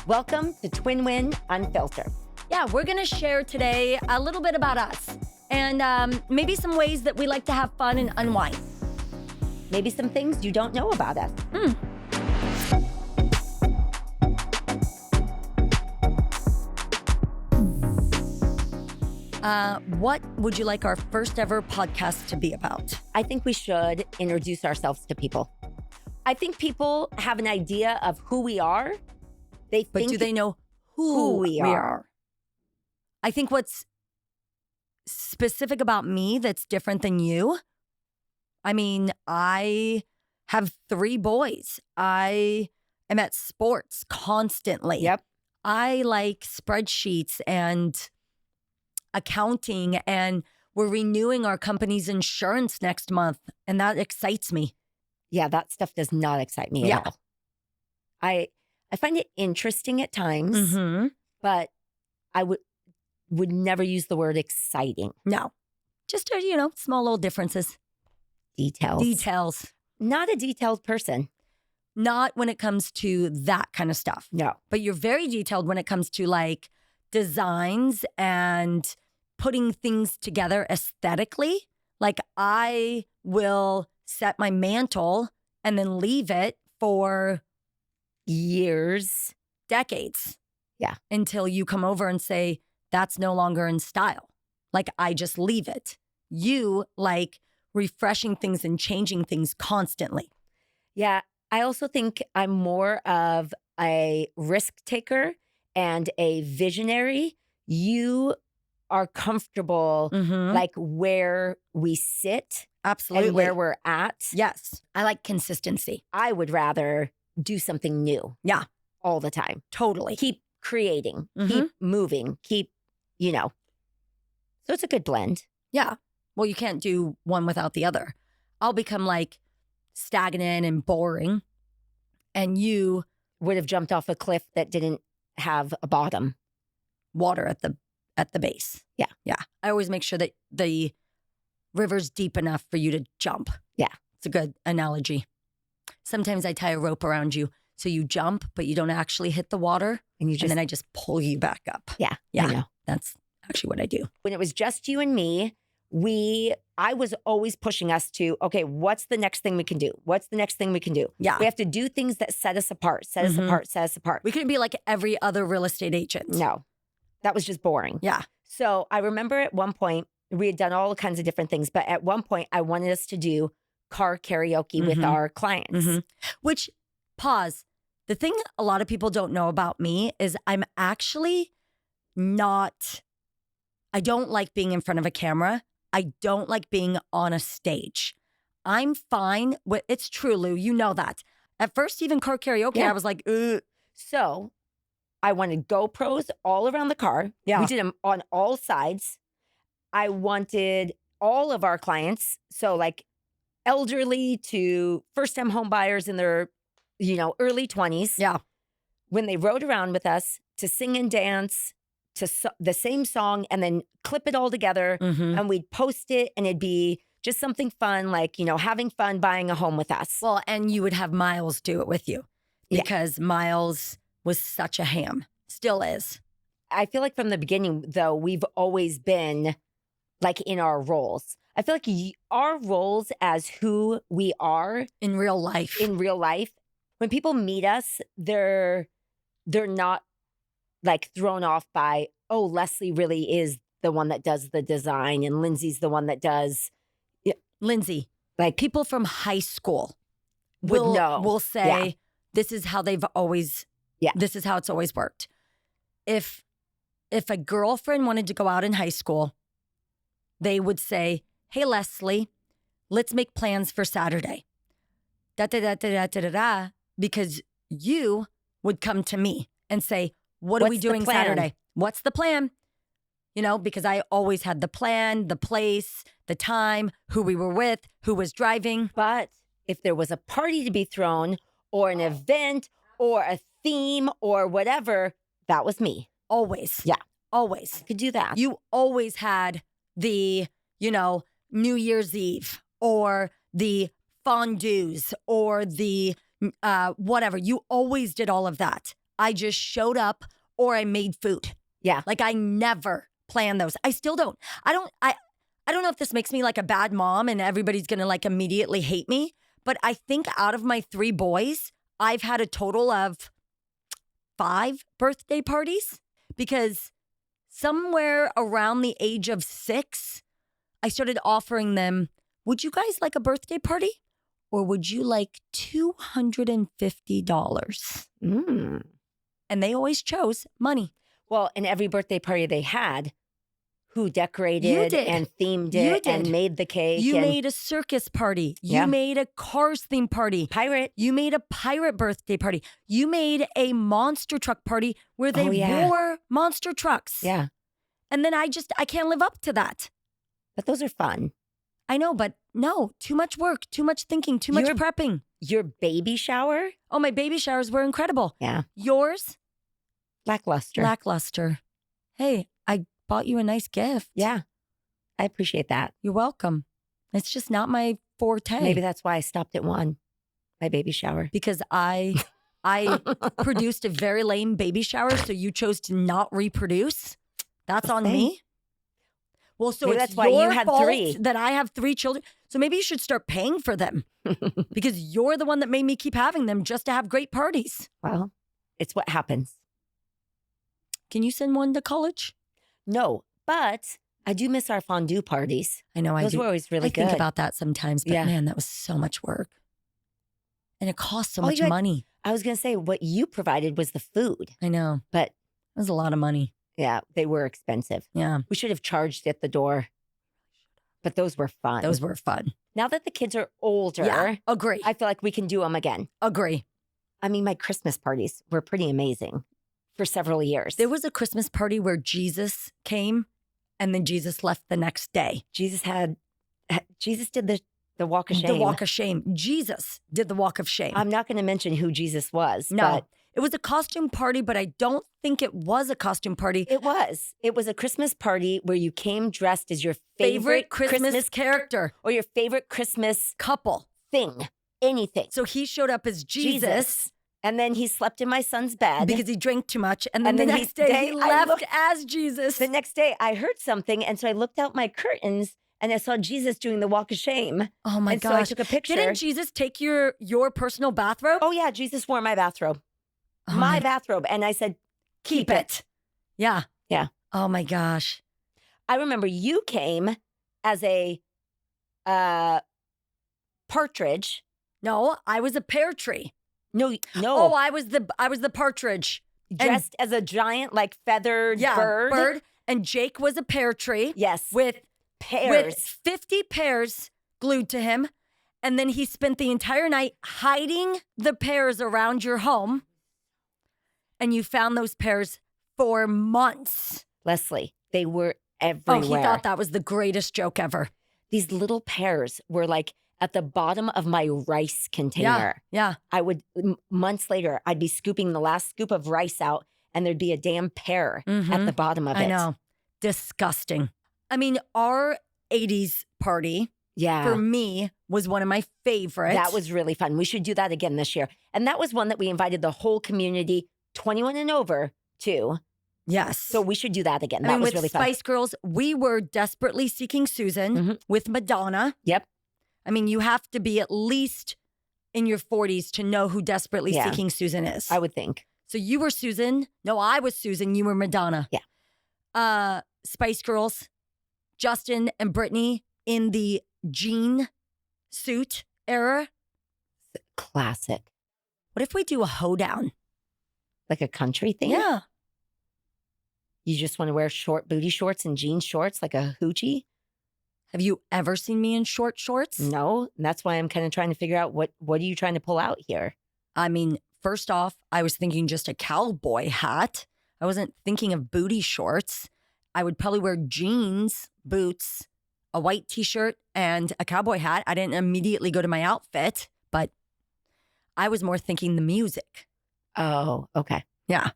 Welcome to Twin Win Unfiltered. Yeah, we're going to share today a little bit about us and maybe some ways that we like to have fun and unwind. Maybe some things you don't know about us. What would you like our first ever podcast to be about? I think we should introduce ourselves to people. I think people have an idea of who we are. But do they know who we are? I think what's specific about me that's different than you, I mean, I have 3 boys. I am at sports constantly. Yep. I like spreadsheets and accounting, and we're renewing our company's insurance next month, and that excites me. Yeah, that stuff does not excite me at all. I find it interesting at times, but I would never use the word exciting. No. Just, small little differences. Details. Not a detailed person. Not when it comes to that kind of stuff. No. But you're very detailed when it comes to like designs and putting things together aesthetically. Like I will set my mantle and then leave it for years, decades. Yeah. Until you come over and say, that's no longer in style. Like I just leave it. You like refreshing things and changing things constantly. Yeah. I also think I'm more of a risk taker and a visionary. You are comfortable like where we sit. Absolutely. And where we're at. Yes. I like consistency. I would rather do something new. Yeah. All the time. Totally. Keep creating, keep moving, so it's a good blend. Yeah. Well, you can't do one without the other. I'll become like stagnant and boring, and you would have jumped off a cliff that didn't have a bottom. Water at the base. Yeah. Yeah. I always make sure that the river's deep enough for you to jump. Yeah. It's a good analogy. Sometimes I tie a rope around you so you jump, but you don't actually hit the water. And then I just pull you back up. Yeah. Yeah. I know. That's actually what I do. When it was just you and me, I was always pushing us to, okay, what's the next thing we can do? What's the next thing we can do? Yeah. We have to do things that set us apart. We couldn't be like every other real estate agent. No. That was just boring. Yeah. So I remember at one point, we had done all kinds of different things, but at one point I wanted us to do car karaoke with our clients. Which, pause, the thing a lot of people don't know about me is I'm actually I don't like being in front of a camera. I don't like being on a stage. I'm fine with, it's true, Lou, you know that. At first, even car karaoke, I was like, ugh. So I wanted GoPros all around the car. Yeah. We did them on all sides. I wanted all of our clients, so like elderly to first-time home buyers in their, early 20s. Yeah. When they rode around with us to sing and dance to the same song and then clip it all together and we'd post it and it'd be just something fun, like, having fun buying a home with us. Well, and you would have Miles do it with you because Miles was such a ham, still is. I feel like from the beginning, though, we've always been like in our roles. I feel like our roles as who we are in real life, when people meet us, they're not like thrown off by, oh, Leslie really is the one that does the design and Lyndsay's the one that does. Lyndsay, like people from high school will say, this is how they've always, this is how it's always worked. If a girlfriend wanted to go out in high school, they would say, hey, Leslie, let's make plans for Saturday. Because you would come to me and say, what are we doing Saturday? What's the plan? Because I always had the plan, the place, the time, who we were with, who was driving. But if there was a party to be thrown or an event or a theme or whatever, that was me. Always. Yeah. Always. I could do that. You always had the, New Year's Eve or the fondues or the whatever. You always did all of that. I just showed up or I made food. Yeah. Like I never plan those. I still don't. I don't know if this makes me like a bad mom and everybody's going to like immediately hate me, but I think out of my 3 boys, I've had a total of 5 birthday parties because somewhere around the age of 6, I started offering them, would you guys like a birthday party or would you like $250? And they always chose money. Well, in every birthday party they had, who decorated and themed it and made the cake. You made a circus party. You made a Cars theme party. Pirate. You made a pirate birthday party. You made a monster truck party where they wore monster trucks. Yeah. And then I can't live up to that. But those are fun. I know, but no, too much work, too much thinking, too much prepping. Your baby shower? Oh, my baby showers were incredible. Yeah. Yours? Lackluster. Lackluster. Hey, I bought you a nice gift. Yeah. I appreciate that. You're welcome. It's just not my forte. Maybe that's why I stopped at 1, my baby shower. Because I produced a very lame baby shower, so you chose to not reproduce. That's on me. Well, so maybe it's that's why you had fault 3. That I have 3 children. So maybe you should start paying for them because you're the one that made me keep having them just to have great parties. Well, it's what happens. Can you send one to college? No, but I do miss our fondue parties. I know. Those were always really good. I think about that sometimes, but man, that was so much work. And it cost so much money. I was going to say what you provided was the food. I know. But it was a lot of money. Yeah, they were expensive. Yeah. We should have charged at the door. But those were fun. Those were fun. Now that the kids are older, agree. I feel like we can do them again. Agree. I mean, my Christmas parties were pretty amazing for several years. There was a Christmas party where Jesus came and then Jesus left the next day. Jesus did the walk of shame. The walk of shame. Jesus did the walk of shame. I'm not going to mention who Jesus was. No. But it was a costume party, but I don't think it was a costume party. It was. It was a Christmas party where you came dressed as your favorite Christmas character. Or your favorite Christmas couple. Thing. Anything. So he showed up as Jesus. And then he slept in my son's bed. Because he drank too much. And then the next day he left as Jesus. The next day I heard something. And so I looked out my curtains and I saw Jesus doing the walk of shame. Oh my gosh. So I took a picture. Didn't Jesus take your personal bathrobe? Oh yeah, Jesus wore my bathrobe. My bathrobe. And I said, keep it. Yeah. Yeah. Oh my gosh. I remember you came as a partridge. No, I was a pear tree. No. Oh, I was the partridge. Dressed as a giant, like feathered bird. And Jake was a pear tree. Yes. With pears. With 50 pears glued to him. And then he spent the entire night hiding the pears around your home. And you found those pears for months. Leslie, they were everywhere. Oh, he thought that was the greatest joke ever. These little pears were like at the bottom of my rice container. Yeah. I would, months later, I'd be scooping the last scoop of rice out and there'd be a damn pear at the bottom of it. I know. Disgusting. I mean, our 80s party, for me, was one of my favorites. That was really fun. We should do that again this year. And that was one that we invited the whole community, 21 and over, to. Yes. So we should do that again. That was really fun. With Spice Girls, we were Desperately Seeking Susan with Madonna. Yep. I mean, you have to be at least in your 40s to know who Desperately Seeking Susan is. I would think. So you were Susan. No, I was Susan. You were Madonna. Yeah. Spice Girls, Justin and Brittany in the jean suit era. Classic. What if we do a hoedown? Like a country thing? Yeah. You just want to wear short booty shorts and jean shorts like a hoochie? Have you ever seen me in short shorts? No. And that's why I'm kind of trying to figure out what are you trying to pull out here? I mean, first off, I was thinking just a cowboy hat. I wasn't thinking of booty shorts. I would probably wear jeans, boots, a white t-shirt, and a cowboy hat. I didn't immediately go to my outfit, but I was more thinking the music. Oh, okay. Yeah.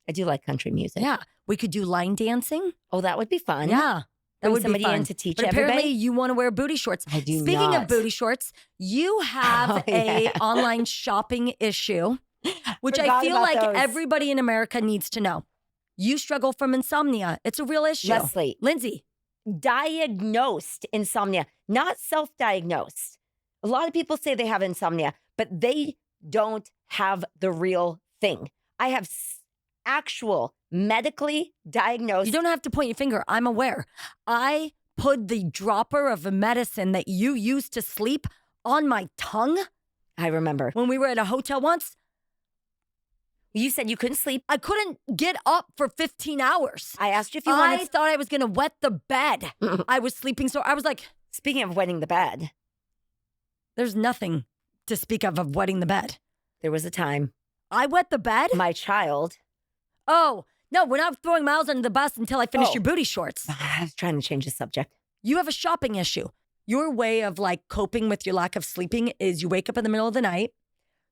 I do like country music. Yeah. We could do line dancing. Oh, that would be fun. Yeah. That would somebody be fun. In to teach but everybody. Apparently you want to wear booty shorts. I do Speaking not. of booty shorts, you have a online shopping issue. which I Forgot feel about like those. everybody in America needs to know. You struggle from insomnia. It's a real issue. Leslie. Lyndsay. Diagnosed insomnia, not self-diagnosed. A lot of people say they have insomnia, but they don't have the real thing. I have actual medically diagnosed. You don't have to point your finger. I'm aware. I put the dropper of a medicine that you use to sleep on my tongue. I remember. When we were at a hotel once. You said you couldn't sleep. I couldn't get up for 15 hours. I asked you if you wanted. I thought I was going to wet the bed. I was sleeping so I was like. Speaking of wetting the bed. There's nothing to speak of wetting the bed. There was a time. I wet the bed? My child. Oh, no, we're not throwing Miles under the bus until I finish your booty shorts. I was trying to change the subject. You have a shopping issue. Your way of like coping with your lack of sleeping is you wake up in the middle of the night.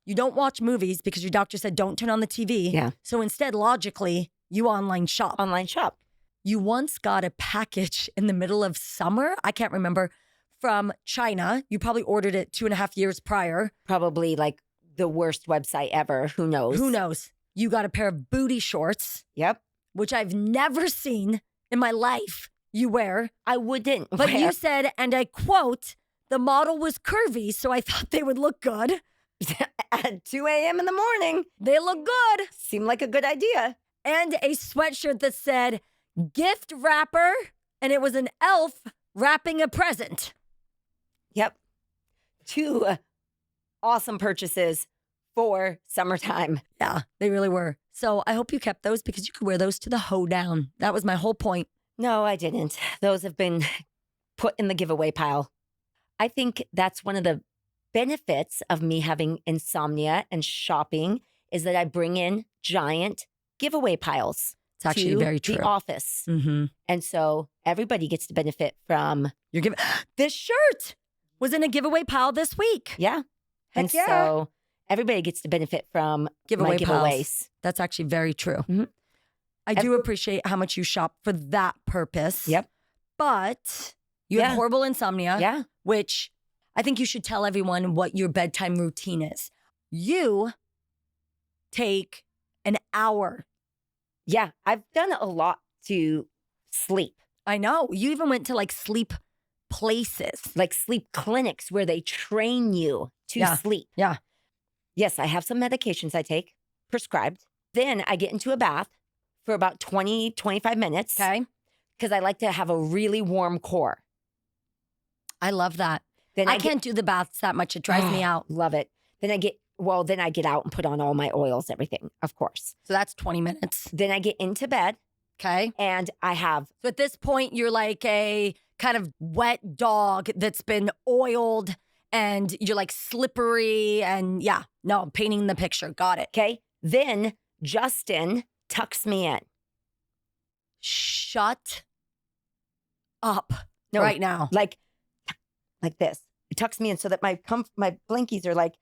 You don't watch movies because your doctor said don't turn on the TV. Yeah. So instead, logically, you online shop. Online shop. You once got a package in the middle of summer, I can't remember, from China. You probably ordered it 2.5 years prior. Probably like the worst website ever. Who knows? Who knows? You got a pair of booty shorts. Yep. Which I've never seen in my life you wear. I wouldn't But wear. you said, and I quote, the model was curvy, so I thought they would look good. At 2 a.m. in the morning. They look good. Seemed like a good idea. And a sweatshirt that said gift wrapper, and it was an elf wrapping a present. Yep. 2 awesome purchases for summertime. Yeah, they really were. So I hope you kept those because you could wear those to the hoedown. That was my whole point. No, I didn't. Those have been put in the giveaway pile. I think that's one of the benefits of me having insomnia and shopping is that I bring in giant giveaway piles. It's actually to very true. The office. Mm-hmm. And so everybody gets to benefit from. You're giving this shirt was in a giveaway pile this week. Yeah. Heck and yeah. so everybody gets to benefit from my giveaways. Piles. That's actually very true. Mm-hmm. I do appreciate how much you shop for that purpose. Yep. But you have horrible insomnia. Yeah. Which I think you should tell everyone what your bedtime routine is. You take an hour. Yeah. I've done a lot to sleep. I know. You even went to like sleep places. Like sleep clinics where they train you to sleep. Yeah. Yes, I have some medications I take prescribed. Then I get into a bath for about 20, 25 minutes. Okay. Because I like to have a really warm core. I love that. Then I can't do the baths that much. It drives me out. Love it. Then I get out and put on all my oils, everything, of course. So that's 20 minutes. Then I get into bed. Okay. And I have. So at this point, you're like a kind of wet dog that's been oiled and you're like slippery and I'm painting the picture. Got it. Okay. Then Justin tucks me in. Shut up right now. Like this. It tucks me in so that my blankies are like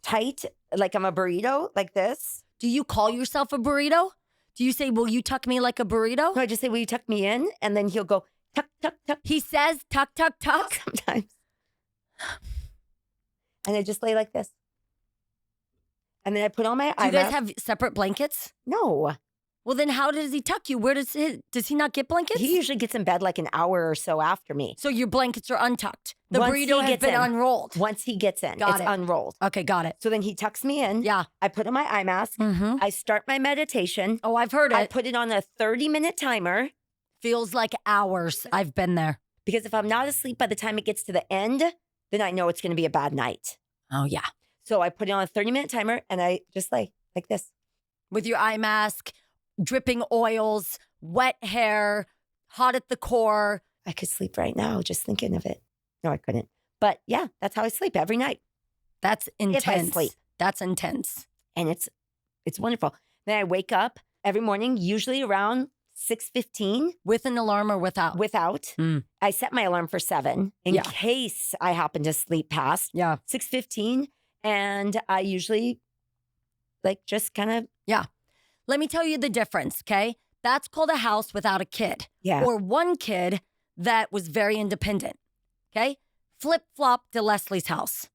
tight, like I'm a burrito, like this. Do you call yourself a burrito? Do you say, will you tuck me like a burrito? No, I just say, will you tuck me in? And then he'll go, tuck, tuck, tuck. He says, tuck, tuck, tuck. Sometimes. And I just lay like this. And then I put on my eye Do you guys mask. have separate blankets? No. Well, then how does he tuck you? Where does he not get blankets? He usually gets in bed like an hour or so after me. So your blankets are untucked. The Once burrito he has gets been in. unrolled. Once he gets in, Got it's it. unrolled. Okay, got it. So then he tucks me in. Yeah. I put on my eye mask. Mm-hmm. I start my meditation. Oh, I've heard it. I put it on a 30-minute timer. Feels like hours. I've been there. Because if I'm not asleep by the time it gets to the end, then I know it's going to be a bad night. Oh, yeah. So I put it on a 30-minute timer and I just lay like this. With your eye mask, dripping oils, wet hair, hot at the core. I could sleep right now just thinking of it. No, I couldn't. But yeah, that's how I sleep every night. That's intense. If I sleep. That's intense. And it's wonderful. Then I wake up every morning, usually around 6:15. With an alarm or without? Without. I set my alarm for 7 in case I happen to sleep past. Yeah. 6:15. And I usually just kind of. Yeah. Let me tell you the difference, okay? That's called a house without a kid. Yeah. Or one kid that was very independent, okay? Flip-flop to Leslie's house.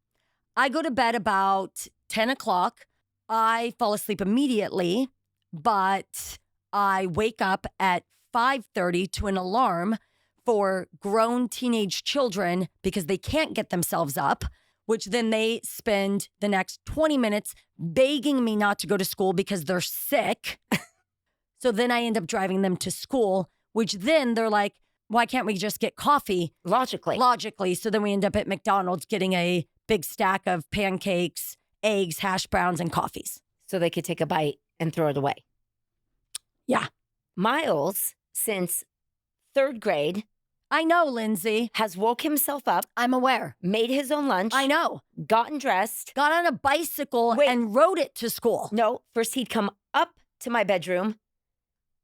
I go to bed about 10 o'clock. I fall asleep immediately, but I wake up at 5:30 to an alarm for grown teenage children because they can't get themselves up, which then they spend the next 20 minutes begging me not to go to school because they're sick. So then I end up driving them to school, which then they're like, why can't we just get coffee? Logically. So then we end up at McDonald's getting a big stack of pancakes, eggs, hash browns, and coffees. So they could take a bite and throw it away. Yeah. Miles, since 3rd grade, I know, Lyndsay. has woke himself up. I'm aware. Made his own lunch. I know. Gotten dressed. Got on a bicycle and rode it to school. No, first he'd come up to my bedroom,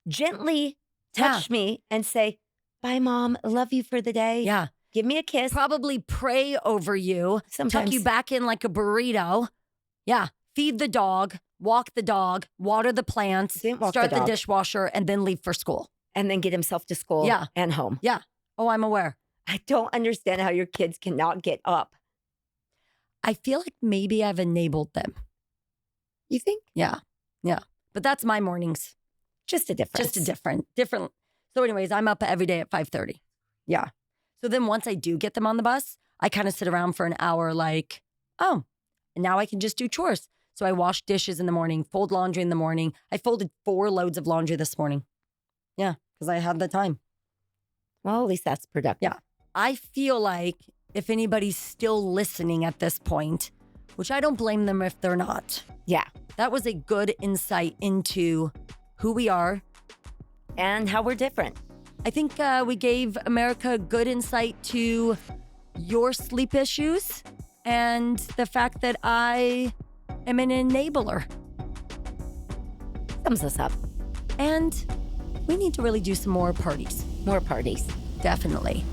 gently touch me and say, bye, Mom. Love you for the day. Yeah. Give me a kiss. Probably pray over you. Sometimes. Tuck you back in like a burrito. Yeah. Feed the dog, walk the dog, water the plants, start the dishwasher, and then leave for school. And then get himself to school and home. Yeah. Oh, I'm aware. I don't understand how your kids cannot get up. I feel like maybe I've enabled them. You think? Yeah. Yeah. But that's my mornings. Just a difference. Different. So anyways, I'm up every day at 5:30. Yeah. So then once I do get them on the bus, I kind of sit around for an hour like, oh, and now I can just do chores. So I wash dishes in the morning, fold laundry in the morning. I folded 4 loads of laundry this morning. Yeah, because I had the time. Well, at least that's productive. Yeah. I feel like if anybody's still listening at this point, which I don't blame them if they're not. Yeah. That was a good insight into who we are. And how we're different. I think we gave America good insight to your sleep issues and the fact that I am an enabler. Thumbs us up. And we need to really do some more parties. More parties. Definitely.